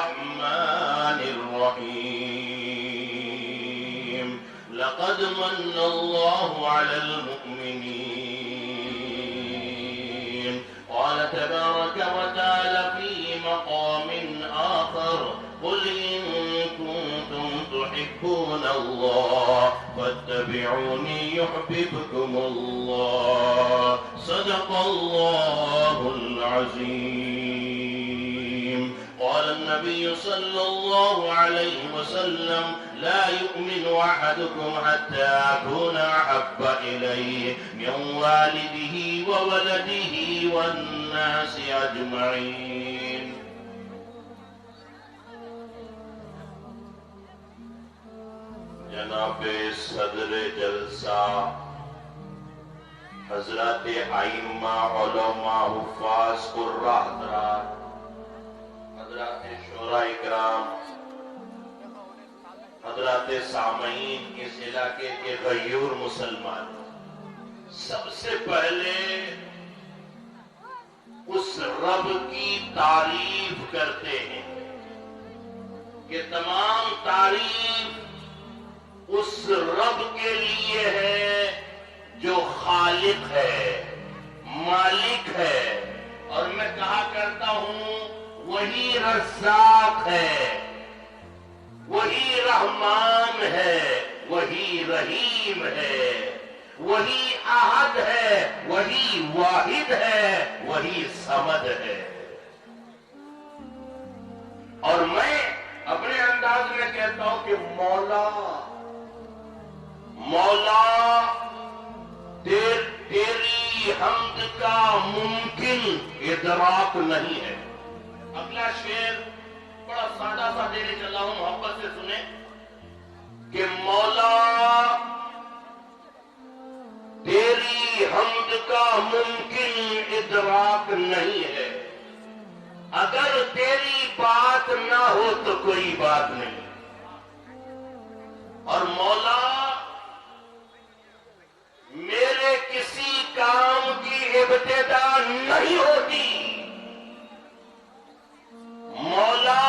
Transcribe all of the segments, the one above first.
الرحمن الرحيم لقد من الله على المؤمنين قال تبارك وتعالى في مقام آخر قل إن كنتم تحبون الله فاتبعوني يحببكم الله صدق الله العظيم قال النبي صلى الله عليه وسلم لا يؤمن أحدكم حتى أكون أحب إليه من والده وولده والناس أجمعين. جناب صدر جلسہ حضرات ائمہ علماء حفاظ قراء حضرات حضرات شورا اکرام حضرات سامعین اس علاقے کے غیور مسلمان سب سے پہلے اس رب کی تعریف کرتے ہیں کہ تمام تعریف اس رب کے لیے ہے جو خالق ہے مالک ہے اور میں کہا کرتا ہوں وہی رزاق ہے وہی رحمان ہے وہی رحیم ہے وہی احد ہے وہی واحد ہے وہی صمد ہے. اور میں اپنے انداز میں کہتا ہوں کہ مولا تیری حمد کا ممکن ادراک نہیں ہے. اگلا شعر بڑا سادہ سا دینے چلا ہوں محبت سے سنیں کہ مولا تیری حمد کا ممکن ادراک نہیں ہے اگر تیری بات نہ ہو تو کوئی بات نہیں. اور مولا میرے کسی کام کی ابتدا نہیں ہوتی مولا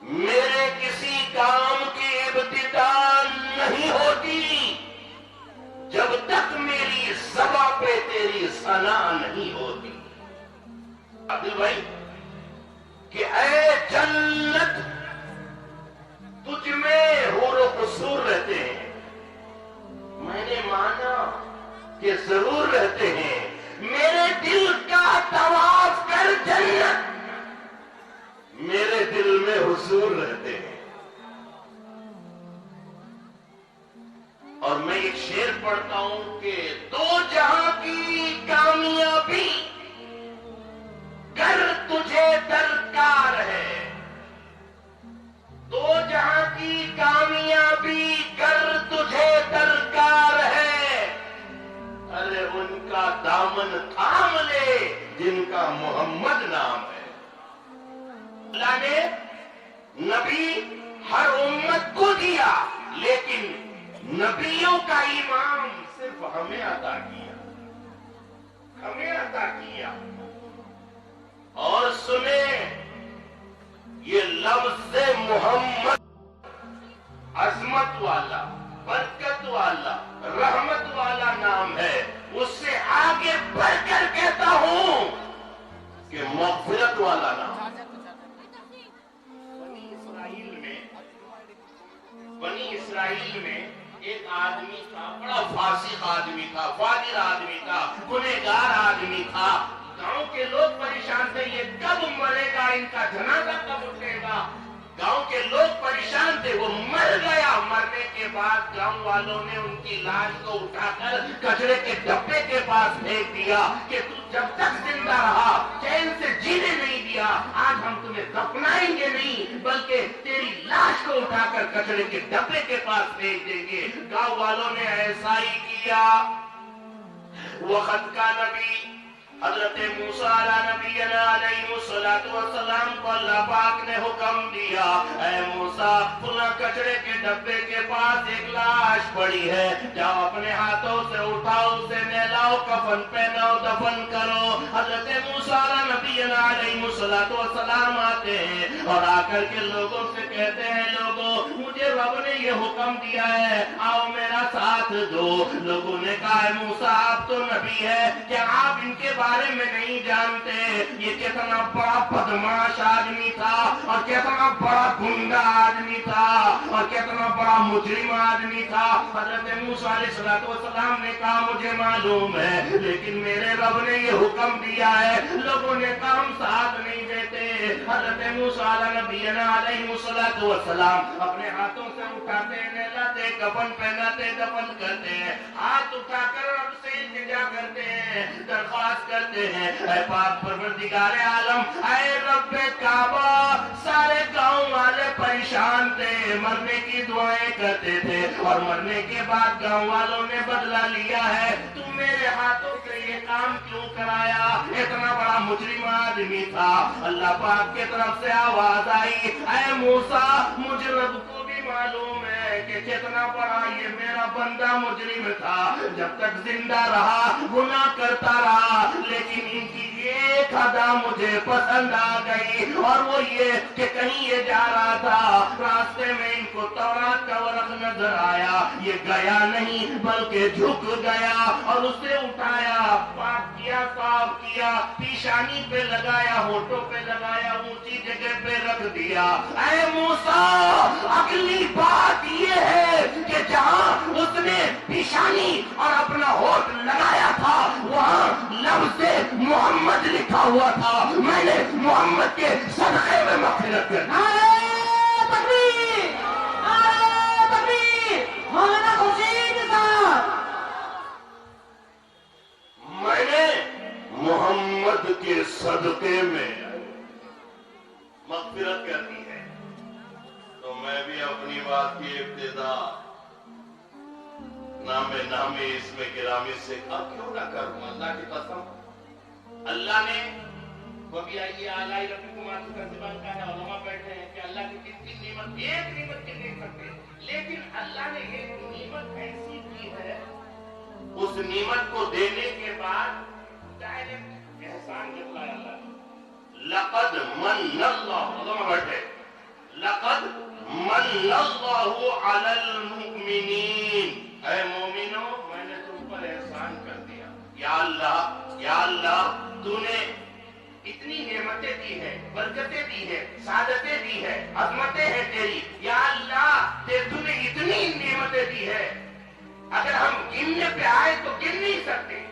میرے کسی کام کی ابتدا نہیں ہوتی جب تک میری زباں پہ تیری ثنا نہیں ہوتی. عادل بھائی کہ اے جنت تجھ میں حور و قصور رہتے ہیں. میں نے مانا کہ ضرور رہتے ہیں. میرے دل کا طواف کر جنت میرے دل میں حضور رہتے ہیں. اور میں ایک شعر پڑھتا ہوں کہ دو جہاں کی کامیابی گر تجھے درکار ہے. دو جہاں کی کامیابی گر تجھے درکار ہے ارے ان کا دامن تھام لے جن کا محمد نام ہے. اللہ نے نبی ہر امت کو دیا لیکن نبیوں کا امام صرف ہمیں عطا کیا. اور سنیں یہ لفظ محمد عظمت والا برکت والا رحمت والا نام ہے. اس سے آگے بڑھ کر کہتا ہوں کہ مغفرت والا نام. بنی اسرائیل میں ایک آدمی تھا بڑا فاسق آدمی تھا فاجر آدمی تھا گنہگار آدمی تھا. گاؤں کے لوگ پریشان تھے یہ کب مرے گا ان کا جنازہ کب اٹھے گا. گاؤں کے لوگ پریشان تھے. وہ مر گیا. مرنے کے بعد گاؤں والوں نے ان کی لاش کو اٹھا کر کچرے کے ڈبے کے پاس پھینک دیا کہ تو جب تک زندہ رہا چین سے جینے نہیں دیا آج ہم تمہیں دفنائیں گے نہیں بلکہ تیری لاش کو اٹھا کر کچرے کے ڈبے کے پاس پھینک دیں گے. گاؤں والوں نے ایسا ہی کیا. وقت کا نبی حضرت موسیٰ علیہ نبینا علیہ السلام کو اللہ پاک نے حکم دیا اے موسیٰ فلاں کچرے کے ڈبے کے پاس ایک لاش پڑی ہے جاؤ اپنے ہاتھوں سے اٹھاؤ اسے نہلاؤ کفن پہناؤ دفن کرو. حضرت موسیٰ علیہ نبینا علیہ السلام آتے ہیں. اور آ کر کے لوگوں سے کہتے ہیں لوگوں مجھے رب نے یہ حکم دیا ہے آؤ میرا ساتھ دو. لوگوں نے کہا ہے موسیٰ آپ تو نبی ہے کیا آپ ان کے بارے میں نہیں جانتے یہ کتنا بڑا بدماش آدمی تھا اور کتنا بڑا گنڈا آدمی تھا اور کتنا بڑا مجرم آدمی تھا. حضرت موسیٰ علیہ السلام نے کہا مجھے معلوم ہے لیکن میرے رب نے یہ حکم دیا ہے. لوگوں نے کہا ہم ساتھ نہیں دیتے. حضرت موسیٰ علیہ السلام اپنے ہاتھوں سے اٹھاتے نہلاتے کفن پہناتے دفن کرتے ہیں ہاتھ اٹھا کر رب سے التجا کرتے ہیں درخواست کرتے ہیں اے پاک پروردگار عالم اے رب کعبہ سارے گاؤں والے پریشان تھے مرنے کی دعائیں کرتے تھے اور مرنے کے بعد گاؤں والوں نے بدلہ لیا ہے تم میرے ہاتھوں سے یہ کام کیوں کرایا. اتنا بڑا مجرم آدمی تھا. اللہ پاک کی طرف سے آواز آئی اے موسیٰ مجھ رب کو بھی معلوم ہے کہ کتنا بڑا یہ میرا بندہ مجرم تھا. جب تک زندہ رہا گناہ کرتا رہا لیکن ان کی ایک ادا مجھے پسند آ گئی اور وہ یہ کہ کہیں یہ جا رہا تھا راستے میں ان کو تورات کا ورق نظر آیا یہ گیا نہیں بلکہ جھک گیا اور اسے اٹھایا پاک کیا صاف کیا پیشانی پہ لگایا ہونٹوں پہ لگایا اونچی جگہ پہ رکھ دیا. اے موسیٰ اگلی بات یہ ہے کہ جہاں اس نے پیشانی اور اپنا ہونٹ لگایا تھا وہاں لفظ محمد لکھا ہوا تھا. میں نے محمد کے صدقے میں مغفرت کر دی. میں نے محمد کے صدقے میں مغفرت کر دی ہے. تو میں بھی اپنی بات کی ابتدا نام اسم گرامی سے کیوں نہ کروں. اللہ کی قسم اللہ نے وہ بھی آئیے آلائی ربی کمار کا زبان کا ہے علماء بیٹھے ہیں کہ اللہ کی کتنی نعمت ایک نعمت کے لے سکتے لیکن اللہ نے ایک نعمت ایسی کی ہے اس نعمت کو دینے کے بعد ڈائریکٹ احسان جتلایا اللہ نے. لقد من اللہ علماء بیٹھے لقد من اللہ علی المؤمنین اے مومنوں میں نے تم پر احسان کر دیا. یا اللہ تو نے اتنی نعمتیں دی ہے برکتیں دی ہے سعادتیں دی ہے عظمتیں ہیں تیری. یا اللہ تو نے اتنی نعمتیں دی ہے اگر ہم گننے پہ آئے تو گن نہیں سکتے.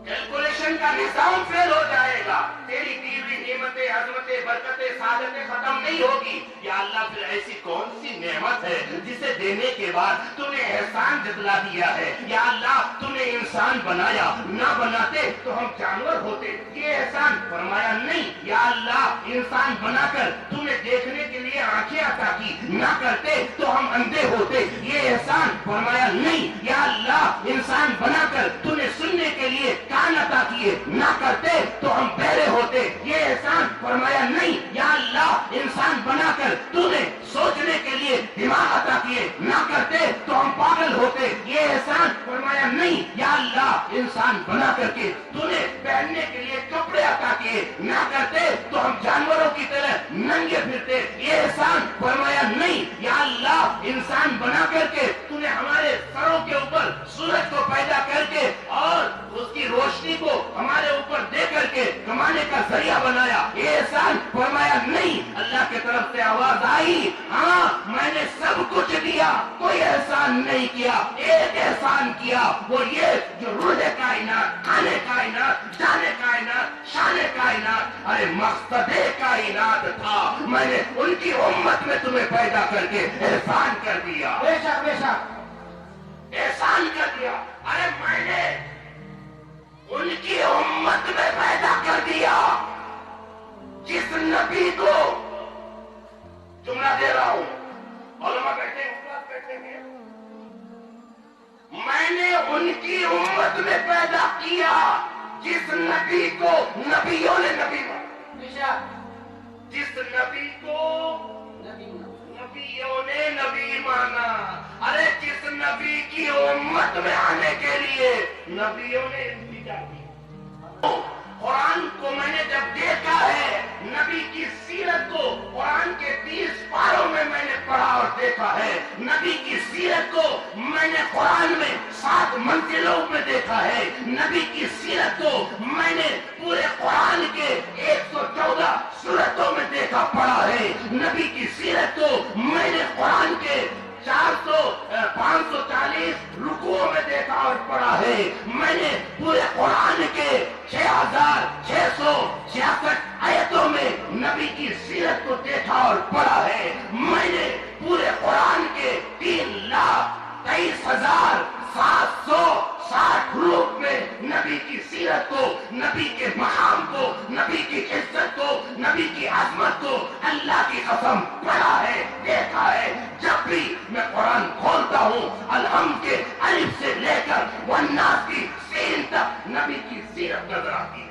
کیلکولیشن کا نظام فیل ہو جائے گا. تیری دی ہوئی نعمتیں عظمتیں برکتیں سعادتیں ختم نہیں ہوگی. یا اللہ پھر ایسی کون سی نعمت ہے جسے دینے کے بعد تو نے احسان جتلا دیا ہے. یا اللہ تو نے انسان بنایا نہ بناتے تو ہم جانور ہوتے یہ احسان فرمایا نہیں. یا اللہ انسان بنا کر تو نے دیکھنے کے لیے آنکھیں عطا کی نہ کرتے تو ہم اندھے ہوتے یہ احسان فرمایا نہیں. یا اللہ انسان بنا کر تو نے سننے کے لیے کان عطا کیے نہ کرتے تو ہم بہرے ہوتے یہ احسان فرمایا نہیں. یا اللہ انسان بنا کر تو نے سوچنے کے لیے دماغ عطا کیے نہ کرتے تو ہم پاگل ہوتے یہ احسان فرمایا نہیں. یا اللہ انسان بنا کر کے تو نے پہننے کے لیے کپڑے عطا کیے نہ کرتے تو ہم جانوروں کی طرح ننگے پھرتے یہ احسان فرمایا نہیں. یا اللہ انسان بنا کر کے تو نے ہمارے سروں کے اوپر سورج کو پیدا کر کے اور اس کی روشنی کو ہمارے اوپر دے کر کے کمانے کا ذریعہ بنایا یہ احسان فرمایا نہیں. اللہ کی طرف سے آواز آئی ہاں میں نے سب کچھ دیا کوئی احسان نہیں کیا. ایک احسان کیا وہ یہ جو روح کائنات کھانے کائنات جانے کائنات شان کائنات ارے مقصد کائنات تھا میں نے ان کی امت میں تمہیں پیدا کر کے احسان کر دیا. بے شک احسان کر دیا. ارے میں نے ان کی امت میں پیدا کر دیا جس نبی کو جملہ دے رہا ہوں علماء بیٹھے ہیں میں نے ان کی امت میں پیدا کیا جس نبی کو نبیوں نے نبی مانا. جس نبی کو نبیوں نے نبی مانا. ارے جس نبی کی امت میں آنے کے لیے نبیوں نے التجا کی. قرآن کو میں نے جب دیکھا ہے نبی کی سیرت میں نے پورے قرآن کے 114 سورتوں میں دیکھا پڑھا ہے. نبی کی سیرت کو میں نے قرآن کے 540 رکوعوں میں دیکھا اور پڑھا ہے. میں نے پورے قرآن کے 6666 آیتوں میں نبی کی سیرت کو دیکھا اور پڑھا ہے. میں نے پورے قرآن کے 3,23,760 روپ میں نبی کی سیرت کو، نبی کے مقام کو، نبی کی عزت کو، نبی کی عظمت کو اللہ کی قسم پڑھا ہے، دیکھا ہے. جب بھی میں قرآن کھولتا ہوں الحمد کے الف سے لے کر والناس کی سین تک نبی کی سیرت نظر آتی ہے.